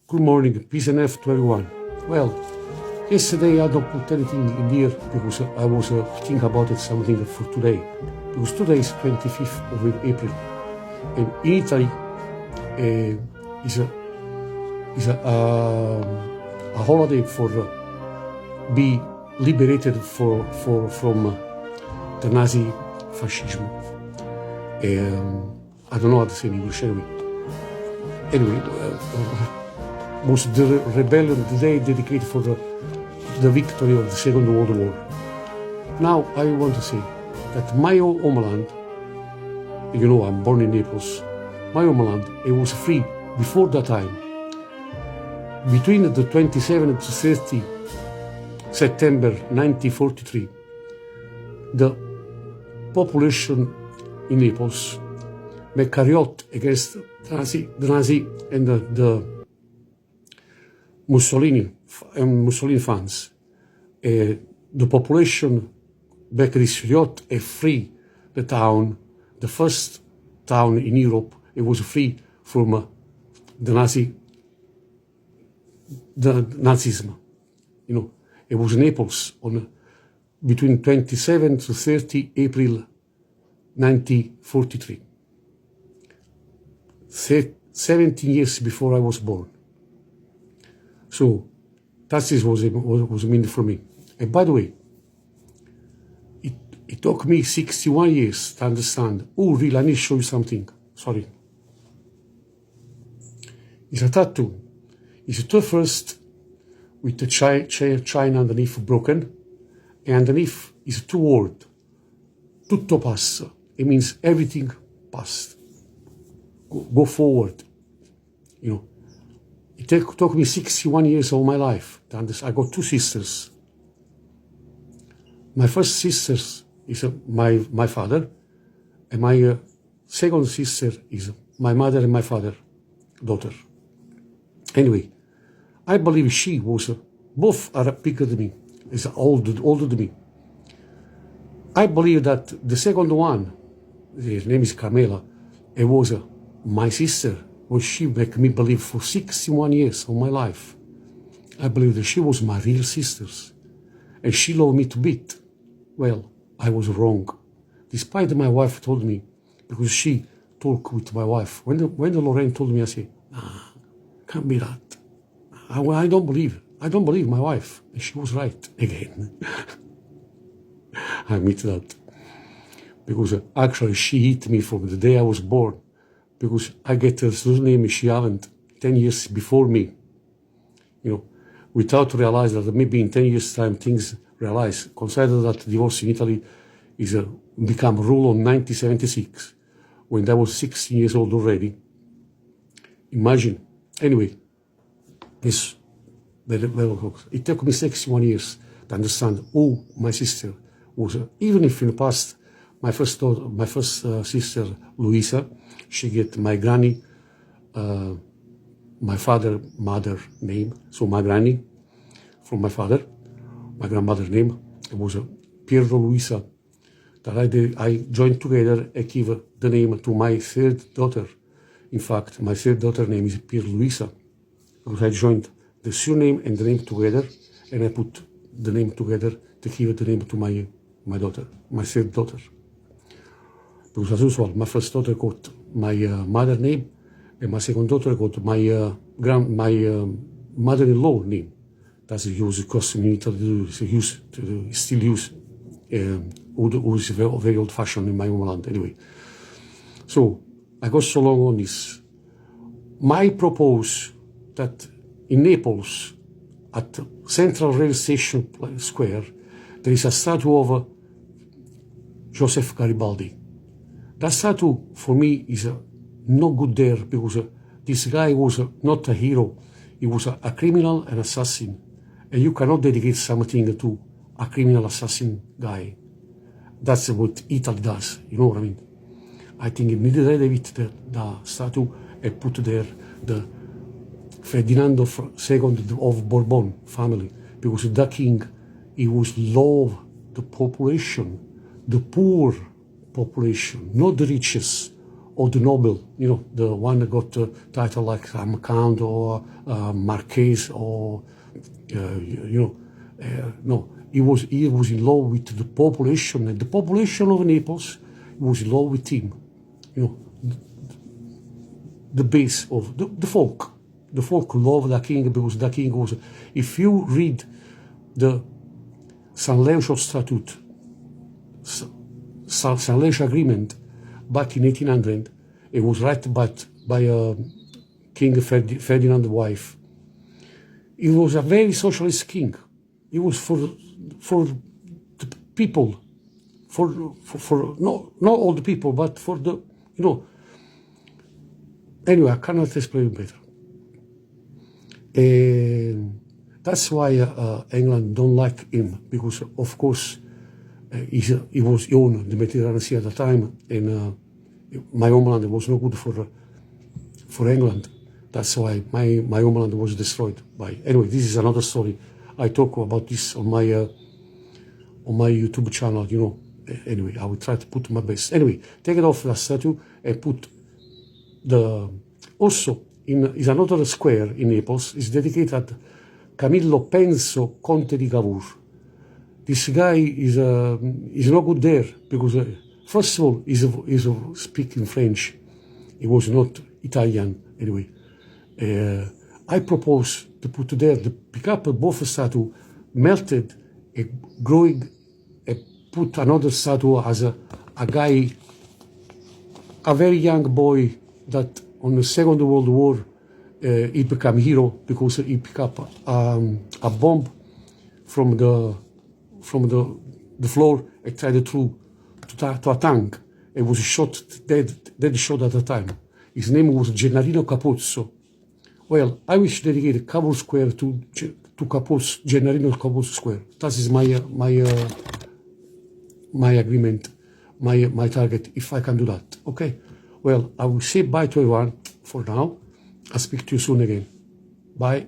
Good morning, peace and health to everyone. Well, yesterday I don't put anything in here because I was thinking about it something for today. Because today is 25th of April, and in Italy is a holiday for be liberated from the Nazi fascism. I don't know how to say in English anyway. Was the rebellion today dedicated for the victory of the Second World War. Now I want to say that my homeland, you know I'm born in Naples, my homeland, it was free before that time. Between the 27th to 30 September 1943, the population in Naples made a riot against the Nazi and the Mussolini fans. The population back this riot and free the town, the first town in Europe. It was free from the Nazism. You know, it was Naples on between 27 to 30 April 1943. 17 years before I was born. So that was meant for me. And by the way, it took me 61 years to understand. Oh, really, I need to show you something. Sorry. It's a tattoo. It's the first with the China underneath broken, and underneath is two words. Tutto passa. It means everything passed. Go forward. You know. It took me 61 years of my life to understand. I got two sisters. My first sister is my father, and my second sister is my mother and my father, daughter. Anyway, I believe she was, both are bigger than me, is older than me. I believe that the second one, her name is Carmela, it was my sister. Well, she made me believe for 61 years of my life. I believe that she was my real sisters. And she loved me to bit. Well, I was wrong. Despite my wife told me, because she talked with my wife. When the Lorraine told me, I said, nah, can't be that. I don't believe. I don't believe my wife. And she was right again. I admit that. Because actually she hit me from the day I was born. Because I get her surname, she haven't 10 years before me. You know, without realize that maybe in 10 years' time things realize. Consider that divorce in Italy is become rule in 1976, when I was 16 years old already. Imagine. Anyway, it took me 61 years to understand who my sister was. Even if in the past, my first sister, Luisa, she get my granny, my mother name. So my granny from my father, my grandmother name, it was Piero Luisa. That I joined together and give the name to my third daughter. In fact, my third daughter name is Piero Luisa. Because I joined the surname and the name together, and I put the name together to give the name to my daughter, my third daughter. Because as usual, my first daughter got my mother name, and my second daughter got my mother-in-law name. That's a use custom in Italy. Still use. Who's very old-fashioned in my homeland. Anyway, so I got so long on this. I propose that in Naples, at Central Rail Station Square, there is a statue of Joseph Garibaldi. That statue, for me, is not good there because this guy was not a hero. He was a criminal and assassin. And you cannot dedicate something to a criminal assassin guy. That's what Italy does. You know what I mean? I think it needed to elevate the statue and put there the Ferdinando II of Bourbon family. Because that king, he was love the population, the poor population, not the richest or the noble, the one that got the title like Count or Marquess or no, he was in love with the population, and the population of Naples was in love with him. The base of the folk. The folk loved the king because the king was. If you read the San Leucio Statute, San Leucio Agreement, back in 1800, it was written by King Ferdinand's wife. He was a very socialist king. He was for the people, for not all the people, but for the Anyway, I cannot explain better. And that's why England don't like him, because of course he owned the Mediterranean Sea at the time, and my homeland was no good for England. That's why my homeland was destroyed by. Anyway, this is another story. I talk about this on my YouTube channel. Anyway, I will try to put my best. Anyway, take it off the statue and put also is another square in Naples is dedicated Camillo Penso, Conte di Cavour. This guy is not good there because first of all he's speaking French. He was not Italian anyway. I propose to put there the pick up both statue, melted, growing, put another statue as a guy, a very young boy that on the Second World War he became hero because he picked up a bomb from the floor and tried to a tank. It was shot dead shot at the time. His name was Gennarino Capuzzo. Well, I wish to dedicate Cavour Square to Capuzzo, Gennarino Capuzzo Square. That is my agreement, my target, if I can do that. Okay. Well, I will say bye to everyone for now. I'll speak to you soon again. Bye.